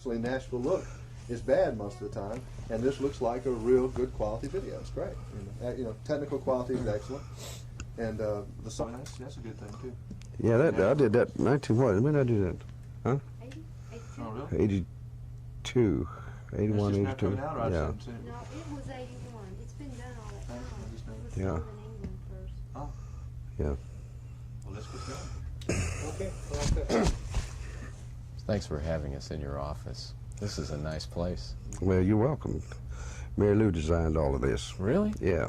Nashville look is bad most of the time, and this looks like a real good quality video. It's great. Technical quality is excellent, and the song that's a good thing too. Yeah, I did that 19 what? When did I do that? Huh? 82. Oh, really? 82, 81, it's 82. Now coming out, or I yeah. shouldn't say it. No, it was 81. It's been done all that time. I just know. It was Yeah. sold in England first. Oh, Yeah. well, let's get going. Okay. Thanks for having us in your office. This is a nice place. Well, you're welcome. Mary Lou designed all of this. Really? Yeah,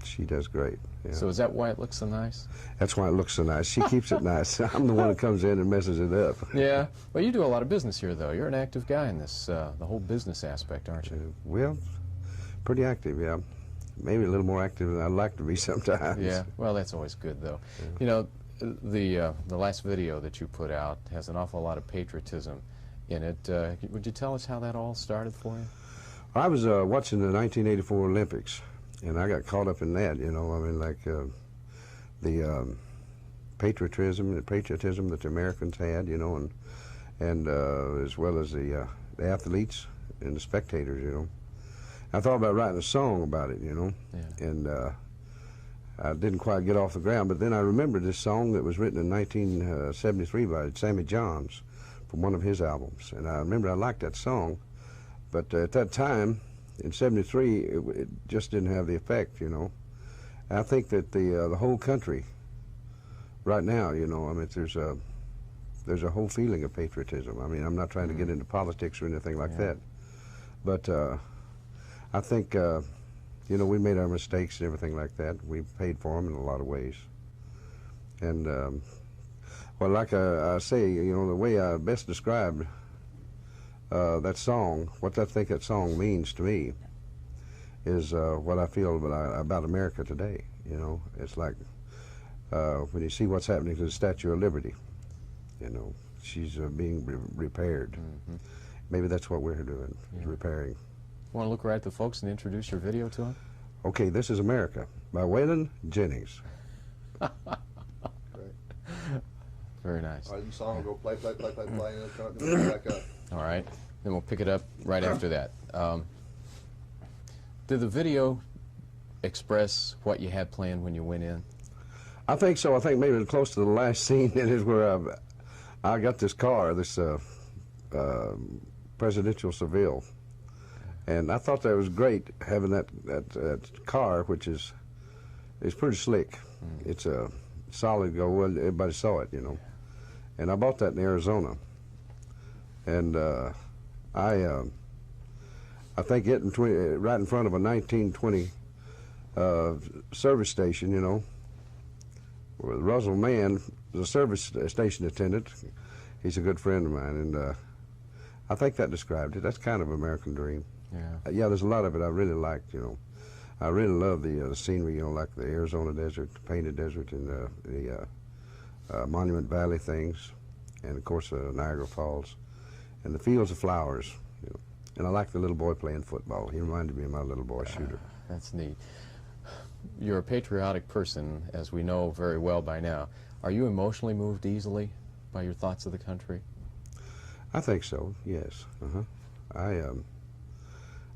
she does great. Yeah. So is that why it looks so nice? That's why it looks so nice. She keeps it nice. I'm the one that comes in and messes it up. Yeah. Well, you do a lot of business here, though. You're an active guy in this, the whole business aspect, aren't you? Well, pretty active, yeah. Maybe a little more active than I'd like to be sometimes. Yeah. Well, that's always good, though. Yeah. You know, the last video that you put out has an awful lot of patriotism in it. Would you tell us how that all started for you? I was watching the 1984 Olympics, and I got caught up in that, you know. I mean, like the patriotism that the Americans had, you know, and as well as the athletes and the spectators, you know. I thought about writing a song about it, you know, Yeah. and I didn't quite get off the ground, but then I remembered this song that was written in 1973 by Sammy Johns from one of his albums, and I remember I liked that song, but at that time, in '73, it just didn't have the effect, you know. And I think that the whole country, right now, you know, I mean, there's a whole feeling of patriotism. I mean, I'm not trying to get into politics or anything like that, but I think, you know, we made our mistakes and everything like that. We paid for them in a lot of ways. And, well, like I say, you know, the way I best described that song, what I think that song means to me is what I feel about America today, you know. It's like when you see what's happening to the Statue of Liberty, you know, she's being repaired. Mm-hmm. Maybe that's what we're doing, is repairing. Want to look right at the folks and introduce your video to them? Okay, This is America by WAYLON, Jennings. Great. Very nice. All right, the song will go play, and it'll come back up. All right, then we'll pick it up right after that. Did the video express what you had planned when you went in? I think so. I think maybe close to the last scene in it where I got this car, this presidential Seville, and I thought that was great having that car, which is pretty slick. It's a solid go. Well, everybody saw it, you know. And I bought that in Arizona, and I think it right in front of a 1920 service station, you know. Where Russell Mann was a service station attendant. He's a good friend of mine, and I think that described it. That's kind of American dream. Yeah. Yeah, there's a lot of it I really liked, you know. I really love the scenery, you know, like the Arizona desert, the Painted Desert, and the Monument Valley things, and of course Niagara Falls, and the fields of flowers, you know. And I like the little boy playing football. He reminded me of my little boy shooter. That's neat. You're a patriotic person, as we know very well by now. Are you emotionally moved easily by your thoughts of the country? I think so, yes.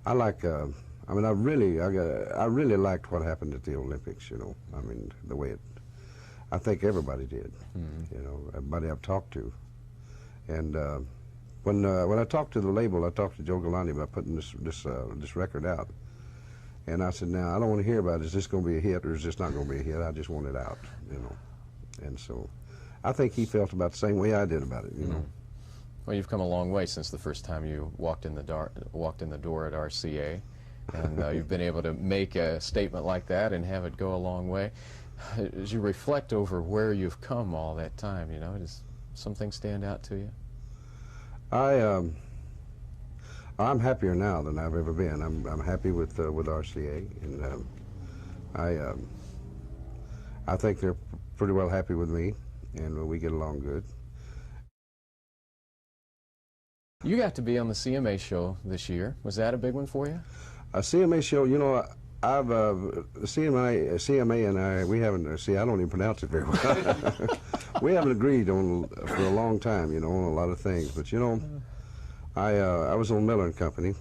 I like, I mean, I really liked what happened at the Olympics, you know. I mean, the way I think everybody did, you know, everybody I've talked to. And when I talked to the label, I talked to Joe Galante about putting this record out. And I said, now, I don't want to hear about it. Is this going to be a hit or is this not going to be a hit? I just want it out, you know. And so I think he felt about the same way I did about it, you know. Well, you've come a long way since the first time you walked in the door at RCA, and you've been able to make a statement like that and have it go a long way. As you reflect over where you've come all that time, you know, does some things stand out to you? I'm happier now than I've ever been. I'm happy with RCA, and I think they're pretty well happy with me, and we get along good. You got to be on the CMA show this year. Was that a big one for you? A CMA show, you know, CMA and I, we haven't, see, I don't even pronounce it very well. We haven't agreed for a long time, you know, on a lot of things. But, you know, I was on Miller and Company,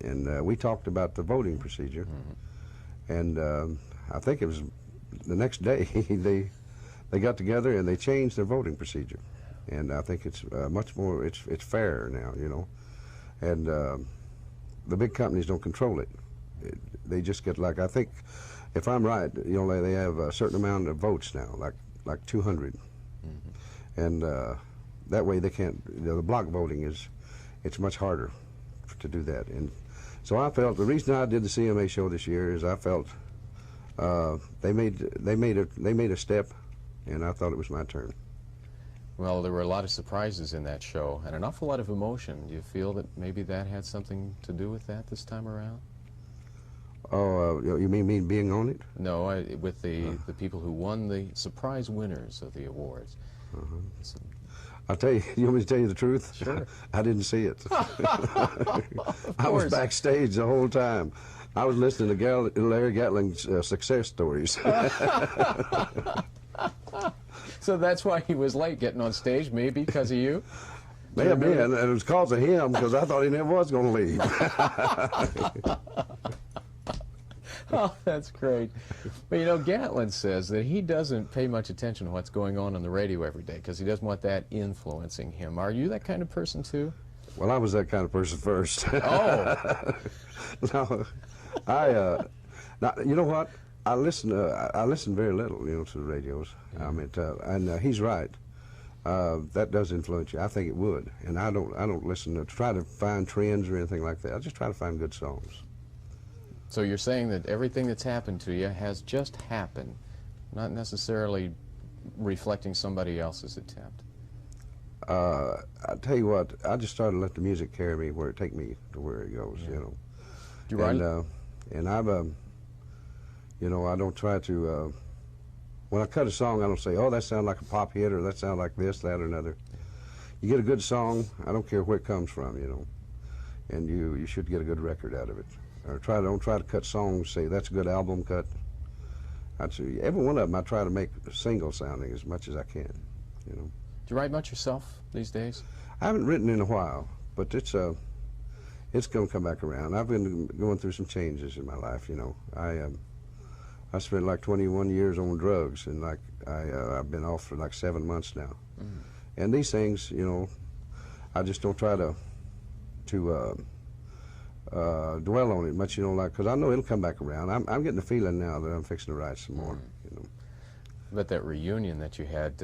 and we talked about the voting procedure. And I think it was the next day they got together and they changed their voting procedure. And I think it's much more, it's fairer now, you know. And the big companies don't control it. They just get, like, I think, if I'm right, you know, they have a certain amount of votes now, like 200. And that way they can't, you know, the block voting it's much harder to do that. And so I felt, the reason I did the CMA show this year is I felt they made a step, and I thought it was my turn. Well, there were a lot of surprises in that show and an awful lot of emotion. Do you feel that maybe that had something to do with that this time around? Oh, you mean being on it? No, with the people who won, the surprise winners of the awards. I'll tell you, you want me to tell you the truth? Sure. I didn't see it. I was backstage the whole time. I was listening to Larry Gatling's success stories. So that's why he was late getting on stage, maybe because of you? May have been, and it was because of him, because I thought he never was going to leave. Oh, that's great. But, you know, Gatlin says that he doesn't pay much attention to what's going on the radio every day because he doesn't want that influencing him. Are you that kind of person, too? Well, I was that kind of person first. Oh. No, now, you know what? I listen very little, you know, to the radios. I mean, and he's right. That does influence you. I think it would, and I don't listen to try to find trends or anything like that. I just try to find good songs. So you're saying that everything that's happened to you has just happened, not necessarily reflecting somebody else's attempt. I tell you what, I just started to let the music carry me where it take me to where it goes, you know. Do you write? And I've, you know, I don't try to. When I cut a song, I don't say, "Oh, that sounds like a pop hit," or "That sounds like this, that, or another." You get a good song, I don't care where it comes from, you know, and you should get a good record out of it. Or don't try to cut songs. Say that's a good album cut. I'd say every one of them I try to make single sounding as much as I can, you know. Do you write much yourself these days? I haven't written in a while, but it's going to come back around. I've been going through some changes in my life, you know. I spent like 21 years on drugs, and like I've been off for like 7 months now. And these things, you know, I just don't try to dwell on it much, you know, like, because I know it'll come back around. I'm getting the feeling now that I'm fixing to write some more, you know. But that reunion that you had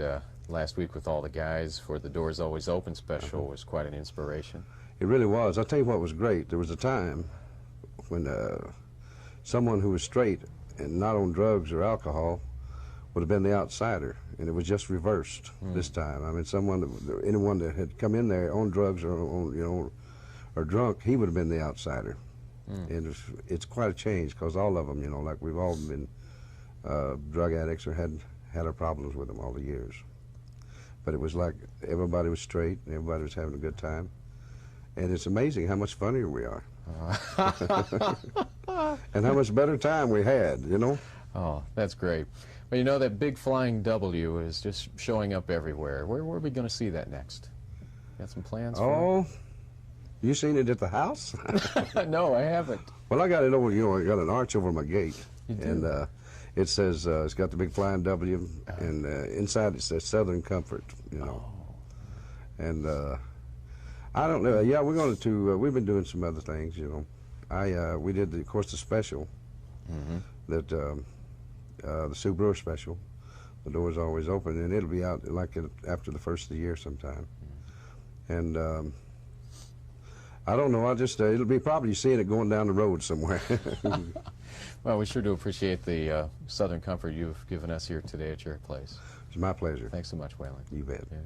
last week with all the guys for the Doors Always Open special was quite an inspiration. It really was. I'll tell you what was great. There was a time when someone who was straight and not on drugs or alcohol would have been the outsider, and it was just reversed this time. I mean, anyone that had come in there on drugs or on, you know, or drunk, he would have been the outsider. And it's quite a change, because all of them, you know, like we've all been drug addicts or had our problems with them all the years. But it was like everybody was straight and everybody was having a good time. And it's amazing how much funnier we are. And how much better time we had, you know? Oh, that's great. Well, you know, that big flying W is just showing up everywhere. Where are we going to see that next? Got some plans for it? You seen it at the house? No, I haven't. Well, I got it over, you know, I got an arch over my gate. You do? And it says, it's got the big flying W, and inside it says Southern Comfort, you know. And I don't know. Yeah, we're going to. We've been doing some other things, you know. We did, of course, the special, that the Sue Brewer special. The Doors Always Open, and it'll be out like after the first of the year sometime. And I don't know. It'll be probably seeing it going down the road somewhere. Well, we sure do appreciate the Southern Comfort you've given us here today at your place. It's my pleasure. Thanks so much, Waylon. You bet. Yeah.